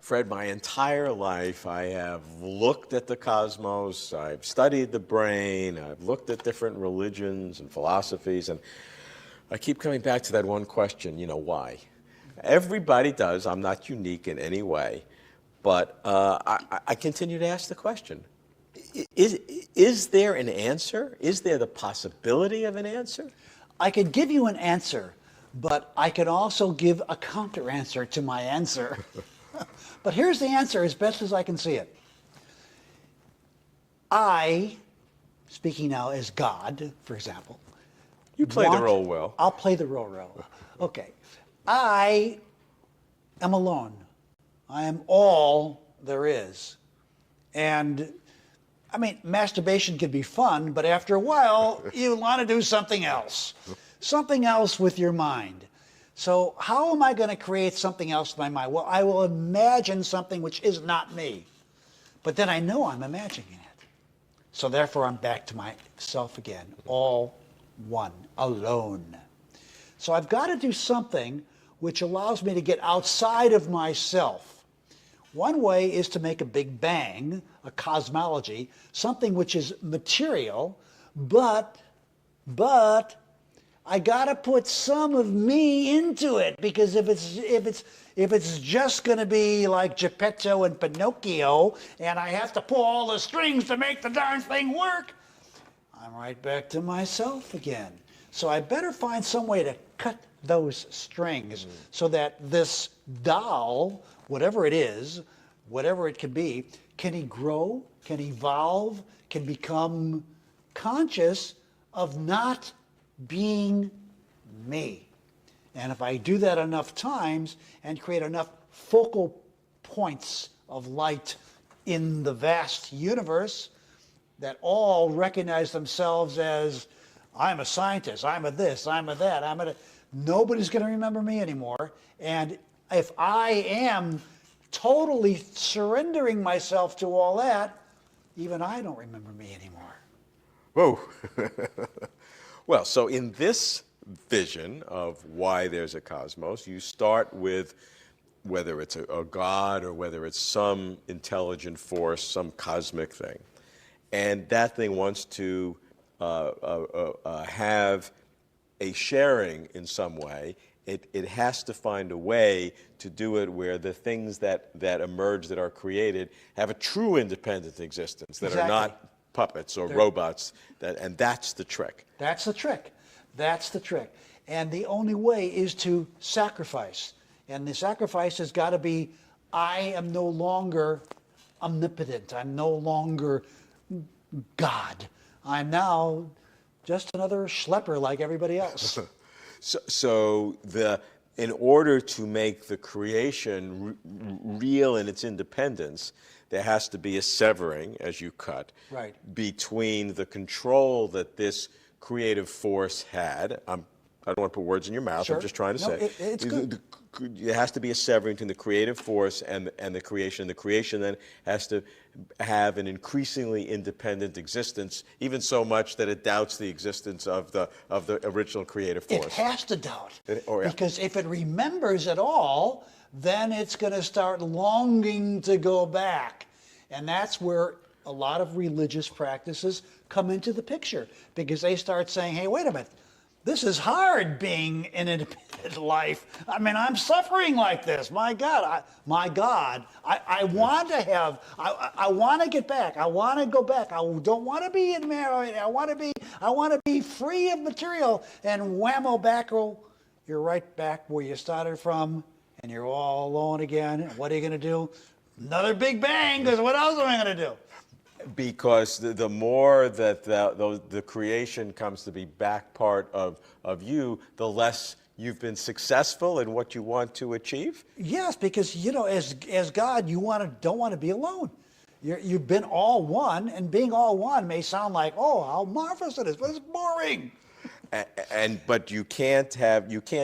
Fred, my entire life I have looked at the cosmos, I've studied the brain, I've looked at different religions and philosophies, and I keep coming back to that one question, why? Everybody does. I'm not unique in any way. But I continue to ask the question, is there an answer? Is there the possibility of an answer? I could give you an answer, but I could also give a counter answer to my answer. But here's the answer as best as I can see it. I, speaking now as God, for example. You play the role well. I'll play the role well. Okay. I am alone. I am all there is. And I mean, masturbation can be fun, but after a while, you want to do something else with your mind. So how am I going to create something else in my mind? Well, I will imagine something which is not me, but then I know I'm imagining it. So therefore, I'm back to myself again, all one, alone. So I've got to do something which allows me to get outside of myself. One way is to make a big bang, a cosmology, something which is material, but I got to put some of me into it, because if it's just going to be like Geppetto and Pinocchio, and I have to pull all the strings to make the darn thing work, I'm right back to myself again. So I better find some way to cut those strings so that this doll, whatever it is, whatever it can be, can grow, can evolve, can become conscious of not being me. And if I do that enough times and create enough focal points of light in the vast universe that all recognize themselves as, I'm a scientist, I'm a this, I'm a that, nobody's going to remember me anymore. And if I am totally surrendering myself to all that, even I don't remember me anymore. Whoa. Well, so in this vision of why there's a cosmos, you start with whether it's a God or whether it's some intelligent force, some cosmic thing. And that thing wants to have a sharing in some way. It has to find a way to do it where the things that emerge, that are created, have a true independent existence, that are not puppets or robots, and that's the trick. That's the trick. That's the trick. And the only way is to sacrifice. And the sacrifice has got to be, I am no longer omnipotent. I'm no longer God. I'm now just another schlepper like everybody else. So in order to make the creation real in its independence, there has to be a severing, as you cut, between the control that this creative force had. I don't want to put words in your mouth. Sure. I'm just trying to say. It's good. There has to be a severing between the creative force and the creation. The creation then has to have an increasingly independent existence, even so much that it doubts the existence of the original creative force. It has to doubt. Because if it remembers it all, then it's going to start longing to go back. And that's where a lot of religious practices come into the picture, because they start saying, hey, wait a minute, this is hard being in an independent life. I mean, I'm suffering like this. My God, I want to have, I want to get back. I want to go back. I don't want to be in marriage. I want to be free of material. And whammo backo, you're right back where you started from, and you're all alone again. And what are you going to do? Another big bang, because what else am I going to do? Because the more that the creation comes to be back part of you, the less you've been successful in what you want to achieve? Yes, because, as God, you don't want to be alone. You've been all one, and being all one may sound like, oh, how marvelous it is, but it's boring. But you can't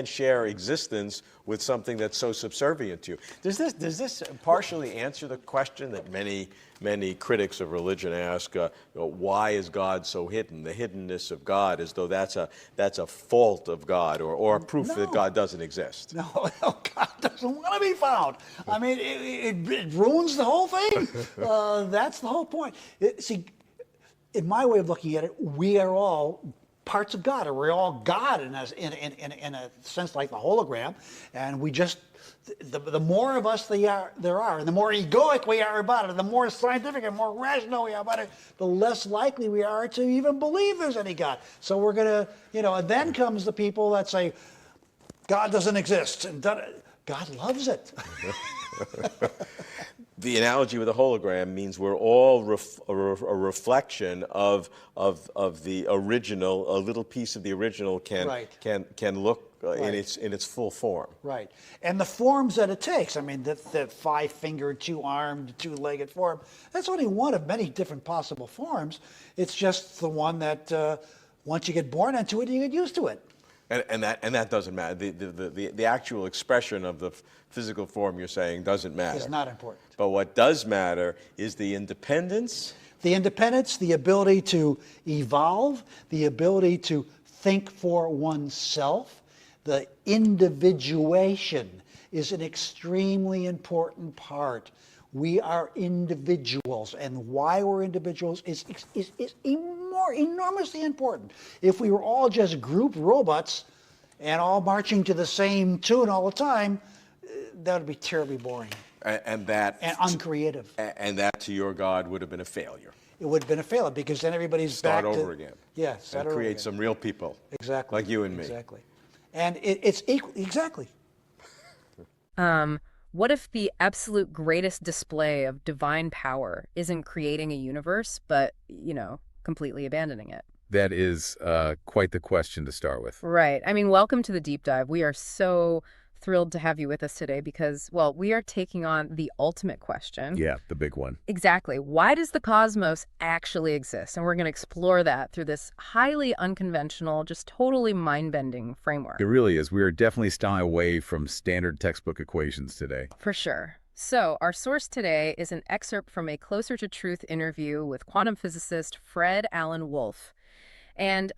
share existence with something that's so subservient to you. Does this partially answer the question that many critics of religion ask? Why is God so hidden? The hiddenness of God, as though that's a fault of God or a proof that God doesn't exist. No, God doesn't want to be found. I mean, it ruins the whole thing. That's the whole point. See, in my way of looking at it, we are all parts of God, or we're all God in a sense, like the hologram, and we just, the more of us there are, and the more egoic we are about it, and the more scientific and more rational we are about it, the less likely we are to even believe there's any God. So we're gonna, and then comes the people that say, God doesn't exist, and God loves it. The analogy with a hologram means we're all a reflection of the original. A little piece of the original can look in its full form. Right, and the forms that it takes. I mean, the 5-fingered, 2-armed, 2-legged form. That's only one of many different possible forms. It's just the one that once you get born into it, you get used to it. And that doesn't matter. The actual expression of the physical form you're saying doesn't matter. It's not important. But what does matter is the independence. The independence, the ability to evolve, the ability to think for oneself, the individuation is an extremely important part. We are individuals, and why we're individuals is enormously important. If we were all just group robots and all marching to the same tune all the time, that would be terribly boring. And uncreative. And that to your God would have been a failure. It would have been a failure because then everybody's start back over again. Yeah, start over create again. some real people. Exactly. Like you and me. Exactly. And it's equal. Exactly. What if the absolute greatest display of divine power isn't creating a universe, but, completely abandoning it? That is quite the question to start with. Right. I mean, welcome to the deep dive. We are so thrilled to have you with us today because, well, we are taking on the ultimate question. Yeah, the big one. Exactly. Why does the cosmos actually exist? And we're going to explore that through this highly unconventional, just totally mind-bending framework. It really is. We are definitely steering away from standard textbook equations today. For sure. So our source today is an excerpt from a Closer to Truth interview with quantum physicist Fred Alan Wolf. And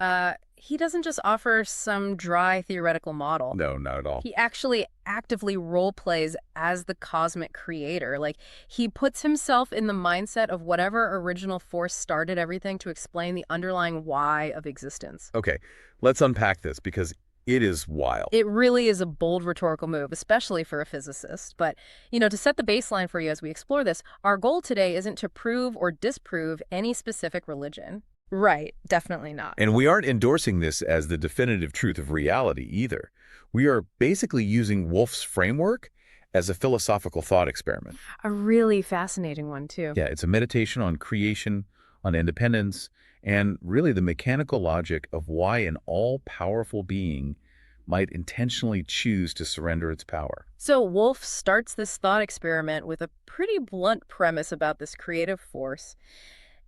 he doesn't just offer some dry theoretical model. No, not at all. He actually actively role plays as the cosmic creator. Like, he puts himself in the mindset of whatever original force started everything to explain the underlying why of existence. Okay, let's unpack this because it is wild. It really is a bold rhetorical move, especially for a physicist. But, to set the baseline for you as we explore this, our goal today isn't to prove or disprove any specific religion. Right, definitely not. And we aren't endorsing this as the definitive truth of reality either. We are basically using Wolf's framework as a philosophical thought experiment. A really fascinating one, too. Yeah, it's a meditation on creation, on independence, and really the mechanical logic of why an all-powerful being might intentionally choose to surrender its power. So Wolf starts this thought experiment with a pretty blunt premise about this creative force.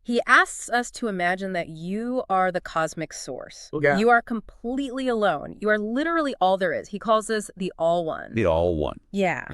He asks us to imagine that you are the cosmic source. Yeah. You are completely alone. You are literally all there is. He calls this the all one. The all one. Yeah.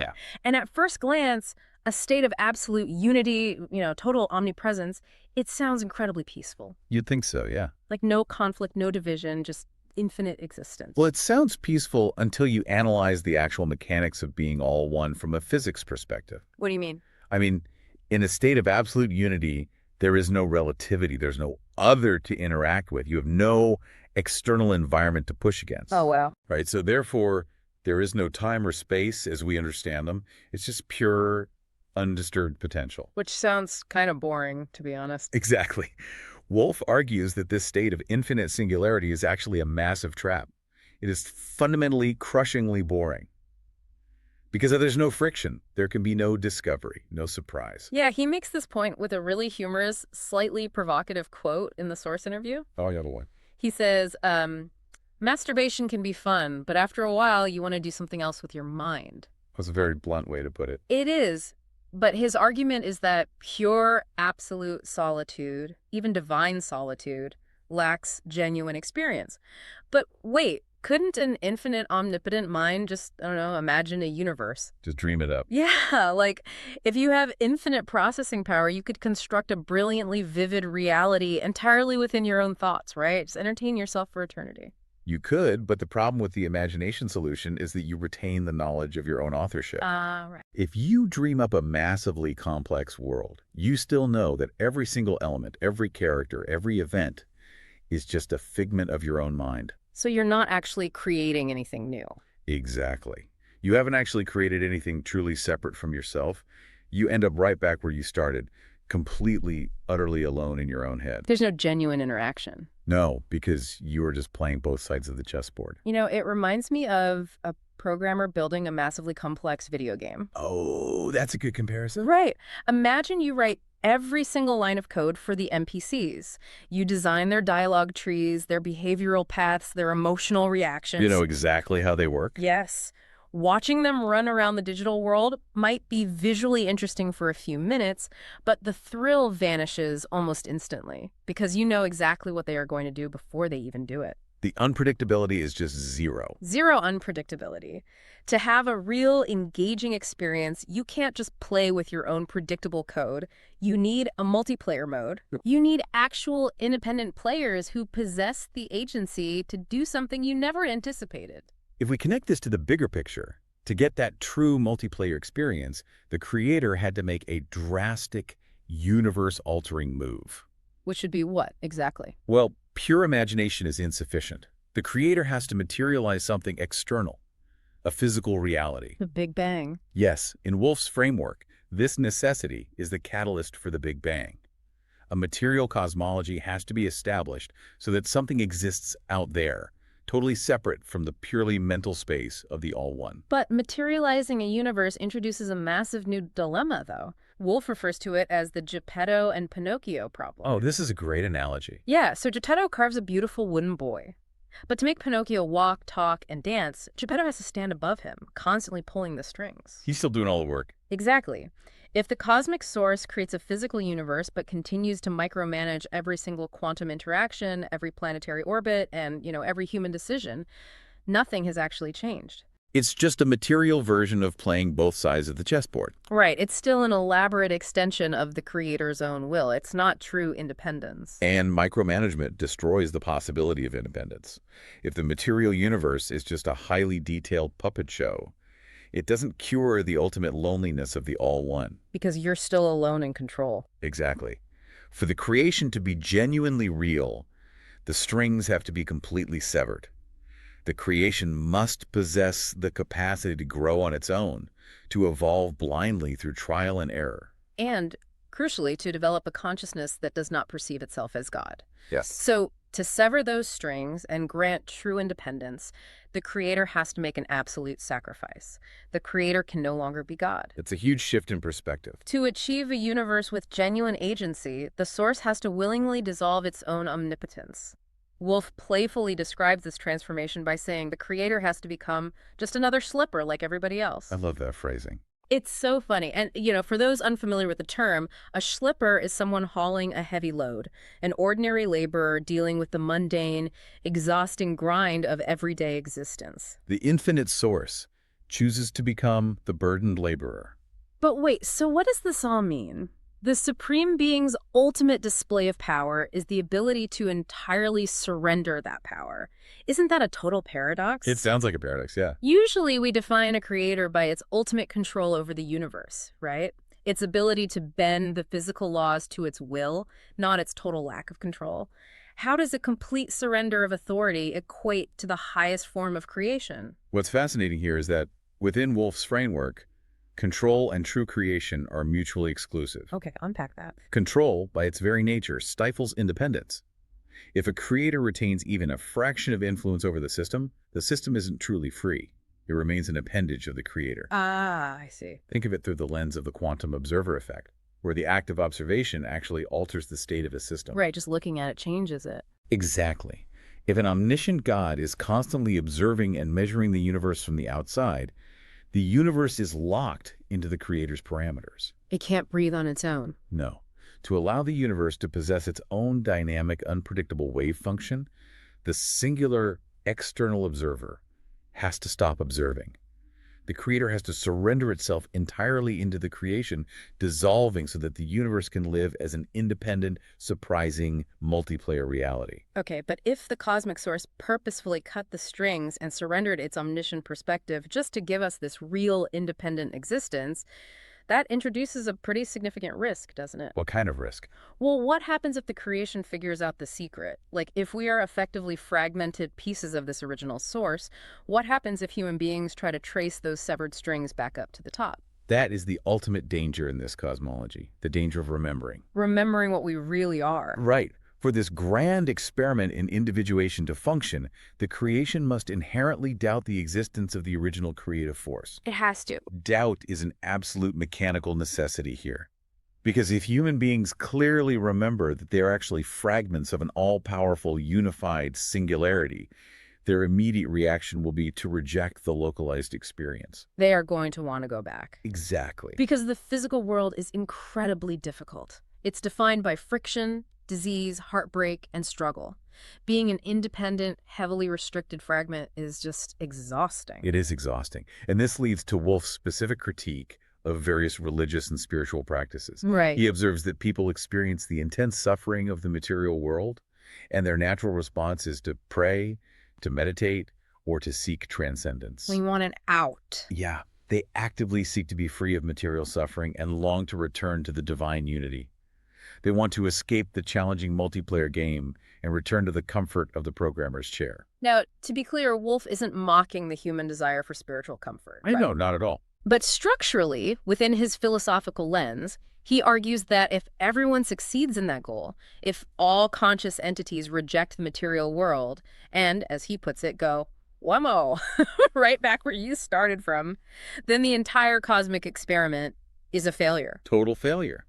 And at first glance, a state of absolute unity, total omnipresence, it sounds incredibly peaceful. You'd think so, yeah. Like no conflict, no division, just infinite existence. Well, it sounds peaceful until you analyze the actual mechanics of being all one from a physics perspective. What do you mean? I mean, in a state of absolute unity, there is no relativity. There's no other to interact with. You have no external environment to push against. Oh, wow. Right? So therefore, there is no time or space as we understand them. It's just pure, undisturbed potential. Which sounds kind of boring, to be honest. Exactly. Wolf argues that this state of infinite singularity is actually a massive trap. It is fundamentally, crushingly boring. Because there's no friction, there can be no discovery, no surprise. Yeah, he makes this point with a really humorous, slightly provocative quote in the source interview. Oh, yeah, the one. He says, masturbation can be fun, but after a while, you want to do something else with your mind. That's a very blunt way to put it. It is, but his argument is that pure, absolute solitude, even divine solitude, lacks genuine experience. But wait, couldn't an infinite, omnipotent mind just, imagine a universe? Just dream it up. Yeah, like if you have infinite processing power, you could construct a brilliantly vivid reality entirely within your own thoughts, right? Just entertain yourself for eternity. You could, but the problem with the imagination solution is that you retain the knowledge of your own authorship. Right. If you dream up a massively complex world, you still know that every single element, every character, every event is just a figment of your own mind. So you're not actually creating anything new. Exactly. You haven't actually created anything truly separate from yourself. You end up right back where you started, completely, utterly alone in your own head. There's no genuine interaction. No, because you are just playing both sides of the chessboard. You know, it reminds me of a programmer building a massively complex video game. Oh, that's a good comparison. Right. Imagine you write every single line of code for the NPCs. You design their dialogue trees, their behavioral paths, their emotional reactions. You know exactly how they work? Yes. Watching them run around the digital world might be visually interesting for a few minutes, but the thrill vanishes almost instantly because you know exactly what they are going to do before they even do it. The unpredictability is just zero. Zero unpredictability. To have a real engaging experience, you can't just play with your own predictable code. You need a multiplayer mode. You need actual independent players who possess the agency to do something you never anticipated. If we connect this to the bigger picture, to get that true multiplayer experience, the creator had to make a drastic, universe-altering move. Which would be what, exactly? Well, pure imagination is insufficient. The creator has to materialize something external, a physical reality. The Big Bang. Yes, in Wolff's framework, this necessity is the catalyst for the Big Bang. A material cosmology has to be established so that something exists out there, totally separate from the purely mental space of the All-One. But materializing a universe introduces a massive new dilemma, though. Wolff refers to it as the Geppetto and Pinocchio problem. Oh, this is a great analogy. Yeah, so Geppetto carves a beautiful wooden boy. But to make Pinocchio walk, talk, and dance, Geppetto has to stand above him, constantly pulling the strings. He's still doing all the work. Exactly. If the cosmic source creates a physical universe but continues to micromanage every single quantum interaction, every planetary orbit, and, every human decision, nothing has actually changed. It's just a material version of playing both sides of the chessboard. Right. It's still an elaborate extension of the creator's own will. It's not true independence. And micromanagement destroys the possibility of independence. If the material universe is just a highly detailed puppet show, it doesn't cure the ultimate loneliness of the All-One. Because you're still alone in control. Exactly. For the creation to be genuinely real, the strings have to be completely severed. The creation must possess the capacity to grow on its own, to evolve blindly through trial and error. And, crucially, to develop a consciousness that does not perceive itself as God. Yes. So, to sever those strings and grant true independence, the creator has to make an absolute sacrifice. The creator can no longer be God. It's a huge shift in perspective. To achieve a universe with genuine agency, the source has to willingly dissolve its own omnipotence. Wolff playfully describes this transformation by saying the creator has to become just another slipper like everybody else. I love that phrasing. It's so funny. And, for those unfamiliar with the term, a schlipper is someone hauling a heavy load, an ordinary laborer dealing with the mundane, exhausting grind of everyday existence. The infinite source chooses to become the burdened laborer. But wait, so what does this all mean? The Supreme Being's ultimate display of power is the ability to entirely surrender that power. Isn't that a total paradox? It sounds like a paradox, yeah. Usually we define a creator by its ultimate control over the universe, right? Its ability to bend the physical laws to its will, not its total lack of control. How does a complete surrender of authority equate to the highest form of creation? What's fascinating here is that within Wolff's framework, control and true creation are mutually exclusive. Okay, unpack that. Control, by its very nature, stifles independence. If a creator retains even a fraction of influence over the system isn't truly free. It remains an appendage of the creator. Ah, I see. Think of it through the lens of the quantum observer effect, where the act of observation actually alters the state of a system. Right, just looking at it changes it. Exactly. If an omniscient God is constantly observing and measuring the universe from the outside, the universe is locked into the creator's parameters. It can't breathe on its own. No. To allow the universe to possess its own dynamic, unpredictable wave function, the singular external observer has to stop observing. The creator has to surrender itself entirely into the creation, dissolving so that the universe can live as an independent, surprising, multiplayer reality. Okay, but if the cosmic source purposefully cut the strings and surrendered its omniscient perspective just to give us this real independent existence, that introduces a pretty significant risk, doesn't it? What kind of risk? Well, what happens if the creation figures out the secret? Like, if we are effectively fragmented pieces of this original source, what happens if human beings try to trace those severed strings back up to the top? That is the ultimate danger in this cosmology, the danger of remembering. Remembering what we really are. Right. For this grand experiment in individuation to function, the creation must inherently doubt the existence of the original creative force. It has to. Doubt is an absolute mechanical necessity here. Because if human beings clearly remember that they are actually fragments of an all-powerful, unified singularity, their immediate reaction will be to reject the localized experience. They are going to want to go back. Exactly. Because the physical world is incredibly difficult. It's defined by friction, disease, heartbreak, and struggle. Being an independent, heavily restricted fragment is just exhausting. It is exhausting. And this leads to Wolff's specific critique of various religious and spiritual practices. Right. He observes that people experience the intense suffering of the material world, and their natural response is to pray, to meditate, or to seek transcendence. We want an out. Yeah, they actively seek to be free of material suffering and long to return to the divine unity. They want to escape the challenging multiplayer game and return to the comfort of the programmer's chair. Now, to be clear, Wolff isn't mocking the human desire for spiritual comfort. I know, not at all. But structurally, within his philosophical lens, he argues that if everyone succeeds in that goal, if all conscious entities reject the material world and, as he puts it, go, whammo, right back where you started from, then the entire cosmic experiment is a failure. Total failure.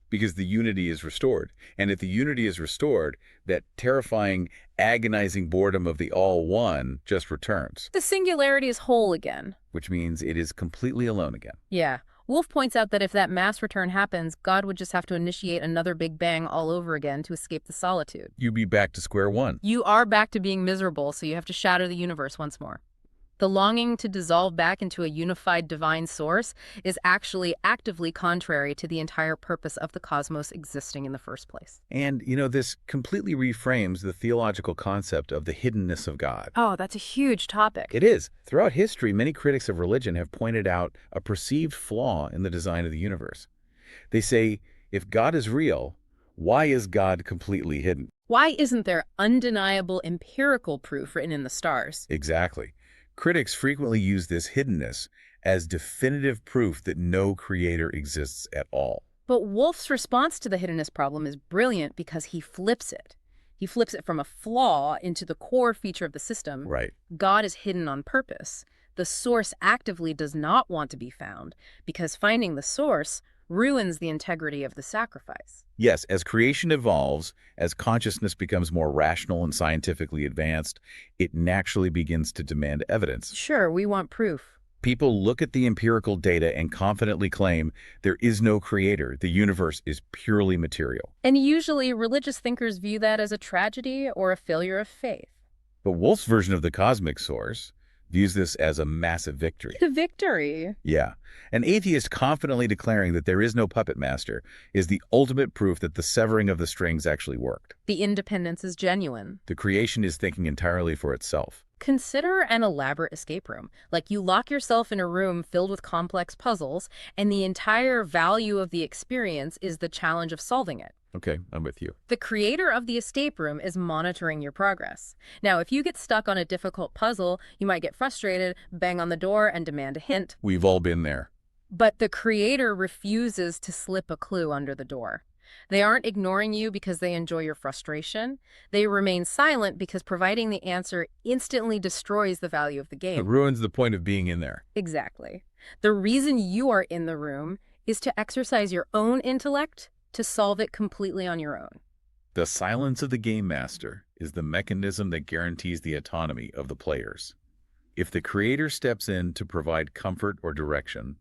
Because the unity is restored. And if the unity is restored, that terrifying, agonizing boredom of the all-one just returns. The singularity is whole again. Which means it is completely alone again. Yeah. Wolff points out that if that mass return happens, God would just have to initiate another Big Bang all over again to escape the solitude. You'd be back to square one. You are back to being miserable, so you have to shatter the universe once more. The longing to dissolve back into a unified divine source is actually actively contrary to the entire purpose of the cosmos existing in the first place. And, this completely reframes the theological concept of the hiddenness of God. Oh, that's a huge topic. It is. Throughout history, many critics of religion have pointed out a perceived flaw in the design of the universe. They say, if God is real, why is God completely hidden? Why isn't there undeniable empirical proof written in the stars? Exactly. Critics frequently use this hiddenness as definitive proof that no creator exists at all. But Wolff's response to the hiddenness problem is brilliant because he flips it. He flips it from a flaw into the core feature of the system. Right. God is hidden on purpose. The source actively does not want to be found because finding the source ruins the integrity of the sacrifice. Yes, as creation evolves, as consciousness becomes more rational and scientifically advanced, it naturally begins to demand evidence. Sure, we want proof. People look at the empirical data and confidently claim there is no creator, the universe is purely material. And usually religious thinkers view that as a tragedy or a failure of faith. But Wolff's version of the cosmic source views this as a massive victory. The victory. Yeah. An atheist confidently declaring that there is no puppet master is the ultimate proof that the severing of the strings actually worked. The independence is genuine. The creation is thinking entirely for itself. Consider an elaborate escape room. Like you lock yourself in a room filled with complex puzzles, and the entire value of the experience is the challenge of solving it. Okay, I'm with you. The creator of the escape room is monitoring your progress. Now, if you get stuck on a difficult puzzle, you might get frustrated, bang on the door, and demand a hint. We've all been there. But the creator refuses to slip a clue under the door. They aren't ignoring you because they enjoy your frustration. They remain silent because providing the answer instantly destroys the value of the It game. ruins the point of being in there. Exactly. The reason you are in the room is to exercise your own intellect to solve it completely on your own. The silence of the game master is the mechanism that guarantees the autonomy of the players. If the creator steps in to provide comfort or direction,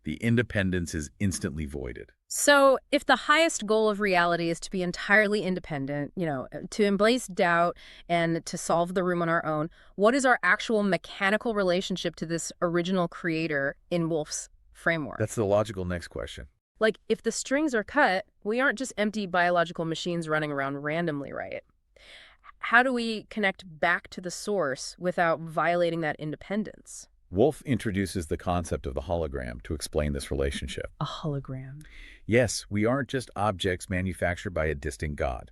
The independence is instantly voided. So if the highest goal of reality is to be entirely independent, to embrace doubt and to solve the room on our own, what is our actual mechanical relationship to this original creator in Wolff's framework? That's the logical next question. Like, if the strings are cut, we aren't just empty biological machines running around randomly, right? How do we connect back to the source without violating that independence? Wolff introduces the concept of the hologram to explain this relationship. A hologram. Yes, we aren't just objects manufactured by a distant God.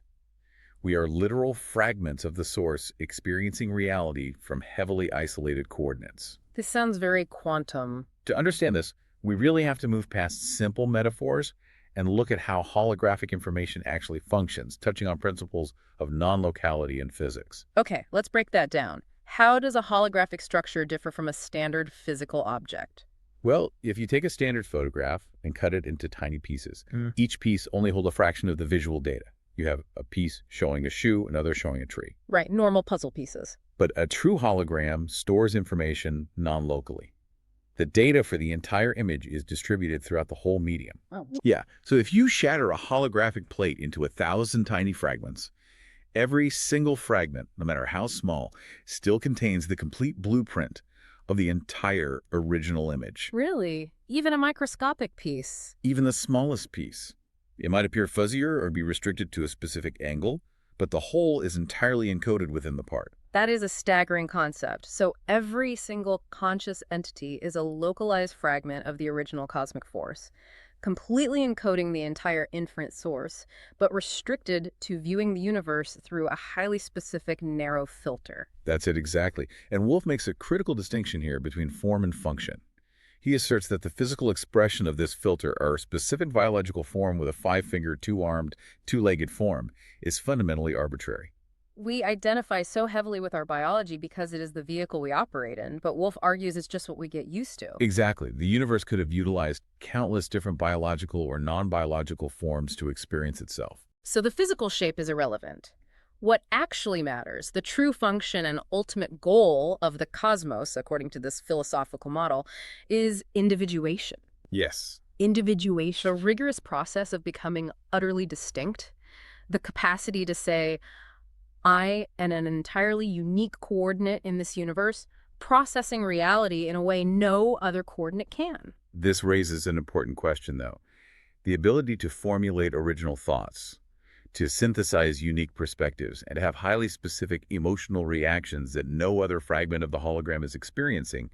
We are literal fragments of the source experiencing reality from heavily isolated coordinates. This sounds very quantum. To understand this, we really have to move past simple metaphors and look at how holographic information actually functions, touching on principles of non-locality in physics. Okay, let's break that down. How does a holographic structure differ from a standard physical object? Well, if you take a standard photograph and cut it into tiny pieces, each piece only holds a fraction of the visual data. You have a piece showing a shoe, another showing a tree. Right, normal puzzle pieces. But a true hologram stores information non-locally. The data for the entire image is distributed throughout the whole medium. Oh. Yeah, so if you shatter a holographic plate into 1,000 tiny fragments, every single fragment, no matter how small, still contains the complete blueprint of the entire original image. Really? Even a microscopic piece? Even the smallest piece. It might appear fuzzier or be restricted to a specific angle, but the whole is entirely encoded within the part. That is a staggering concept. So every single conscious entity is a localized fragment of the original cosmic force, completely encoding the entire infinite source, but restricted to viewing the universe through a highly specific, narrow filter. That's it exactly. And Wolff makes a critical distinction here between form and function. He asserts that the physical expression of this filter, or specific biological form with a 5-fingered, 2-armed, 2-legged form, is fundamentally arbitrary. We identify so heavily with our biology because it is the vehicle we operate in, but Wolff argues it's just what we get used to. Exactly. The universe could have utilized countless different biological or non-biological forms to experience itself. So the physical shape is irrelevant. What actually matters, the true function and ultimate goal of the cosmos, according to this philosophical model, is individuation. Yes. Individuation, a rigorous process of becoming utterly distinct, the capacity to say, I am an entirely unique coordinate in this universe, processing reality in a way no other coordinate can. This raises an important question, though. The ability to formulate original thoughts, to synthesize unique perspectives, and to have highly specific emotional reactions that no other fragment of the hologram is experiencing.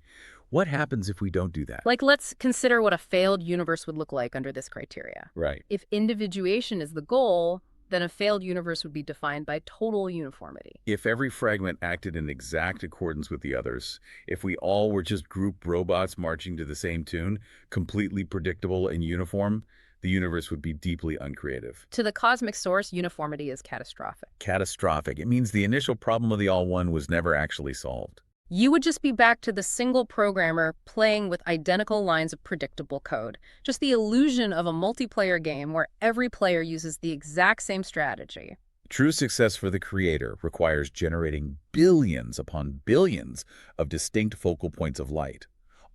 What happens if we don't do that? Like, let's consider what a failed universe would look like under this criteria. Right. If individuation is the goal, then a failed universe would be defined by total uniformity. If every fragment acted in exact accordance with the others, if we all were just group robots marching to the same tune, completely predictable and uniform, the universe would be deeply uncreative. To the cosmic source, uniformity is catastrophic. Catastrophic. It means the initial problem of the all-one was never actually solved. You would just be back to the single programmer playing with identical lines of predictable code. Just the illusion of a multiplayer game where every player uses the exact same strategy. True success for the creator requires generating billions upon billions of distinct focal points of light,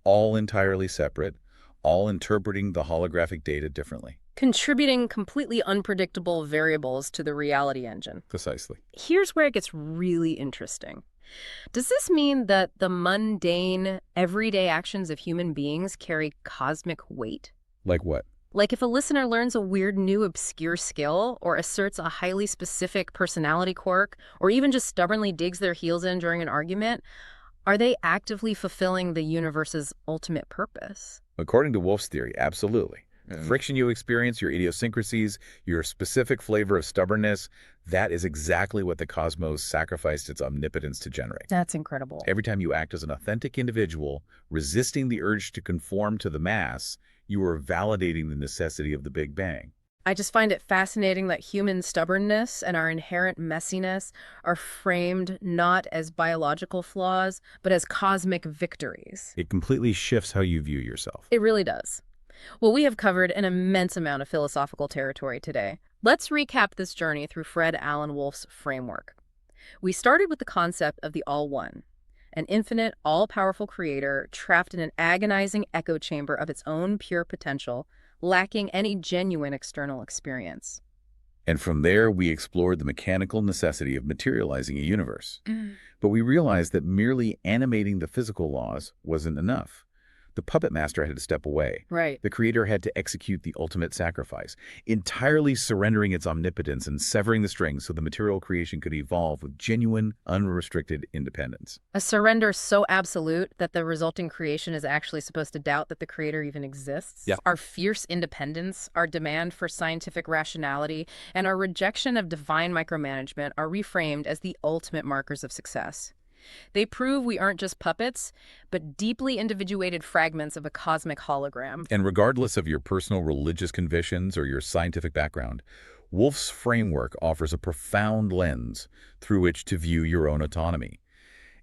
all entirely separate, all interpreting the holographic data differently. Contributing completely unpredictable variables to the reality engine. Precisely. Here's where it gets really interesting. Does this mean that the mundane, everyday actions of human beings carry cosmic weight? Like what? Like if a listener learns a weird new obscure skill or asserts a highly specific personality quirk or even just stubbornly digs their heels in during an argument, are they actively fulfilling the universe's ultimate purpose? According to Wolff's theory, absolutely. The friction you experience, your idiosyncrasies, your specific flavor of stubbornness, that is exactly what the cosmos sacrificed its omnipotence to generate. That's incredible. Every time you act as an authentic individual, resisting the urge to conform to the mass, you are validating the necessity of the Big Bang. I just find it fascinating that human stubbornness and our inherent messiness are framed not as biological flaws, but as cosmic victories. It completely shifts how you view yourself. It really does. Well, we have covered an immense amount of philosophical territory today. Let's recap this journey through Fred Alan Wolff's framework. We started with the concept of the all-one, an infinite, all-powerful creator trapped in an agonizing echo chamber of its own pure potential, lacking any genuine external experience. And from there, we explored the mechanical necessity of materializing a universe. But we realized that merely animating the physical laws wasn't enough. The puppet master had to step away. Right. The creator had to execute the ultimate sacrifice, entirely surrendering its omnipotence and severing the strings so the material creation could evolve with genuine, unrestricted independence. A surrender so absolute that the resulting creation is actually supposed to doubt that the creator even exists. Yeah. Our fierce independence, our demand for scientific rationality, and our rejection of divine micromanagement are reframed as the ultimate markers of success. They prove we aren't just puppets, but deeply individuated fragments of a cosmic hologram. And regardless of your personal religious convictions or your scientific background, Wolff's framework offers a profound lens through which to view your own autonomy.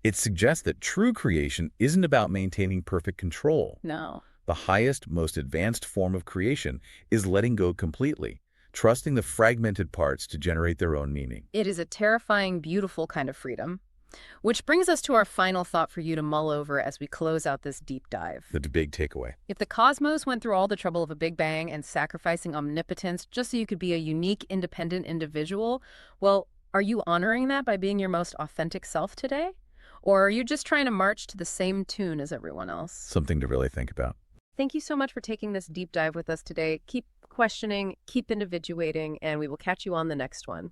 It suggests that true creation isn't about maintaining perfect control. No. The highest, most advanced form of creation is letting go completely, trusting the fragmented parts to generate their own meaning. It is a terrifying, beautiful kind of freedom. Which brings us to our final thought for you to mull over as we close out this deep dive. The big takeaway. If the cosmos went through all the trouble of a Big Bang and sacrificing omnipotence just so you could be a unique, independent individual, well, are you honoring that by being your most authentic self today? Or are you just trying to march to the same tune as everyone else? Something to really think about. Thank you so much for taking this deep dive with us today. Keep questioning, keep individuating, and we will catch you on the next one.